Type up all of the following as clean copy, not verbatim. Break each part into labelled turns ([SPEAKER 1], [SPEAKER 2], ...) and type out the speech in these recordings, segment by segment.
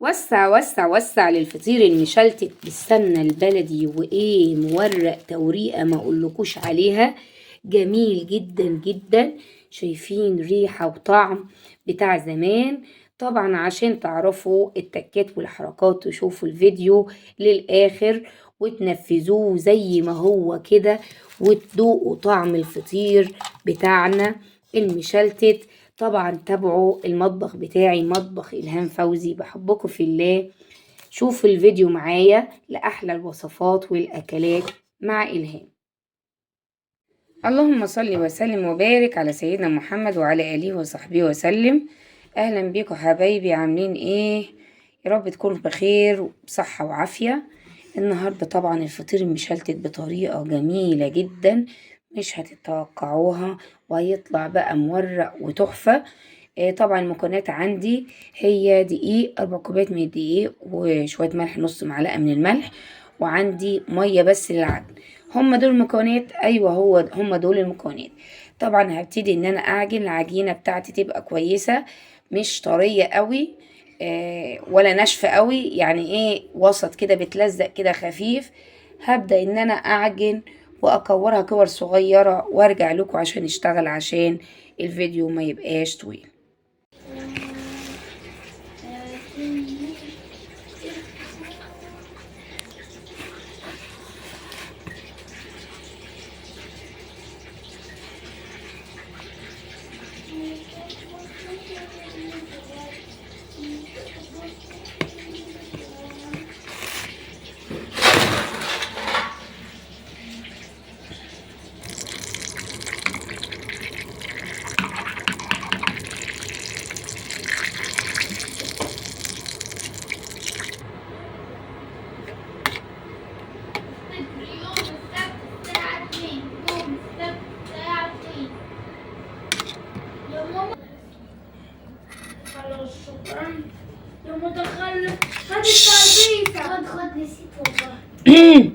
[SPEAKER 1] وسع وسع وسع للفطير المشلتت بالسمنة البلدي وايه مورق توريقة ما اقولكوش عليها. جميل جدا جدا. شايفين ريحة وطعم بتاع زمان. طبعا عشان تعرفوا التكات والحركات وشوفوا الفيديو للآخر وتنفذوه زي ما هو كده وتدوقوا طعم الفطير بتاعنا المشلتت. طبعا تابعوا المطبخ بتاعي مطبخ إلهام فوزي، بحبكم في الله. شوفوا الفيديو معايا لأحلى الوصفات والأكلات مع إلهام. اللهم صل وسلم وبارك على سيدنا محمد وعلى آله وصحبه وسلم. أهلا بيكم حبايبي، عاملين إيه؟ يا رب تكونوا بخير وبصحة وعافية. النهاردة طبعا الفطير المشلتت بطريقة جميلة جدا مش هتتوقعوها، وهيطلع بقى مورق وتحفة. طبعا المكونات عندي هي دقيق 4 كوبايات من الدقيق وشوية ملح، نص معلقة من الملح، وعندي مية بس للعجن. هم دول المكونات، ايوه هم دول المكونات. طبعا هبتدي ان انا اعجن العجينة بتاعتي تبقى كويسة، مش طرية قوي ولا ناشفة قوي، يعني ايه وسط كده بتلزق كده خفيف. هبدأ ان انا اعجن واكورها كور صغيرة وارجع لكم عشان اشتغل، عشان الفيديو ما يبقاش طويل.
[SPEAKER 2] شكرا يا متخلف. خد التربيزة. خد نسيت والله.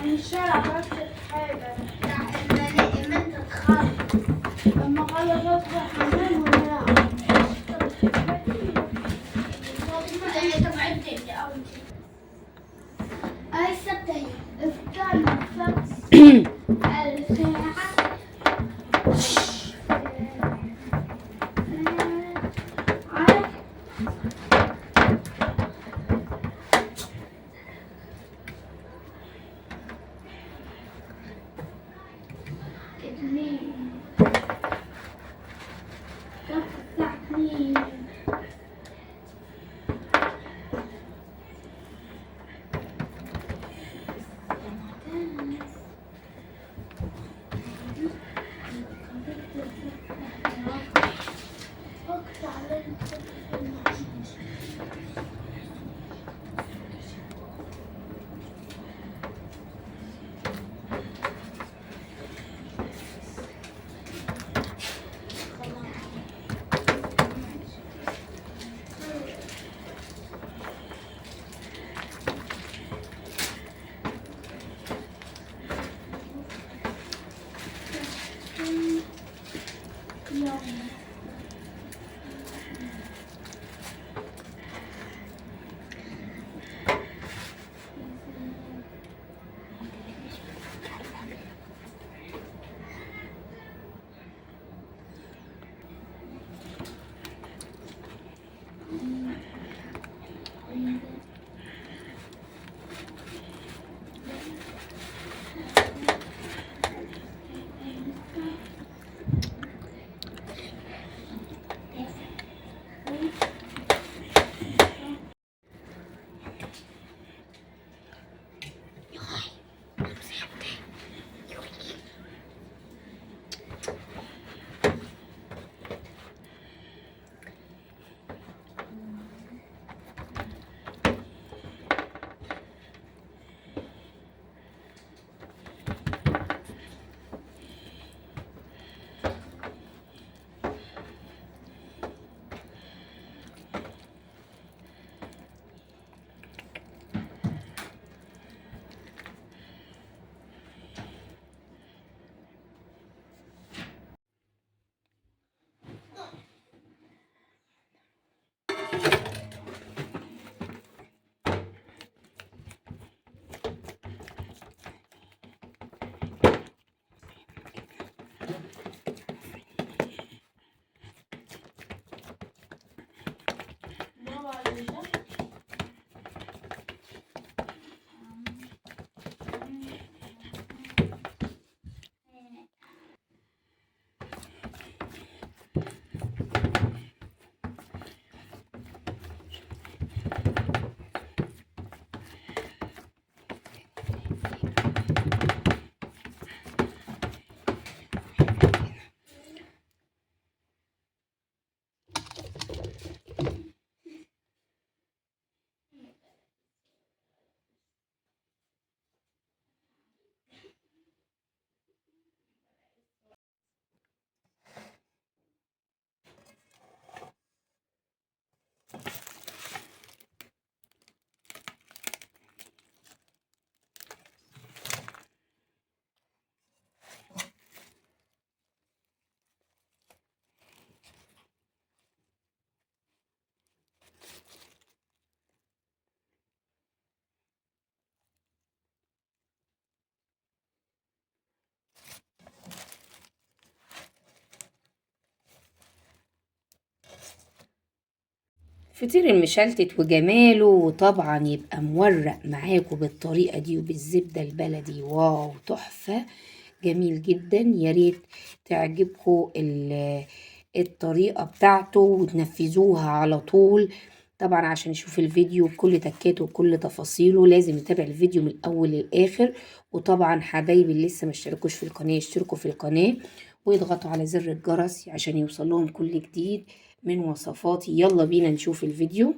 [SPEAKER 2] الشارع بس حاجة يعني لما انت تخاف لما خلص ادخل حمام ونام. طب عدي اول شيء اي السبت افتح
[SPEAKER 1] فطير المشلتت وجماله، وطبعا يبقى مورق معاكم بالطريقة دي وبالزبدة البلدي، واو تحفة، جميل جدا. يا ريت تعجبكم الطريقة بتاعته وتنفذوها على طول. طبعا عشان نشوف الفيديو بكل تكاته وكل تفاصيله لازم نتابع الفيديو من الاول للاخر. وطبعا حبايبي اللي لسه ما اشتركوش في القناه يشتركوا في القناه ويضغطوا على زر الجرس عشان يوصل لهم كل جديد من وصفاتي. يلا بينا نشوف الفيديو.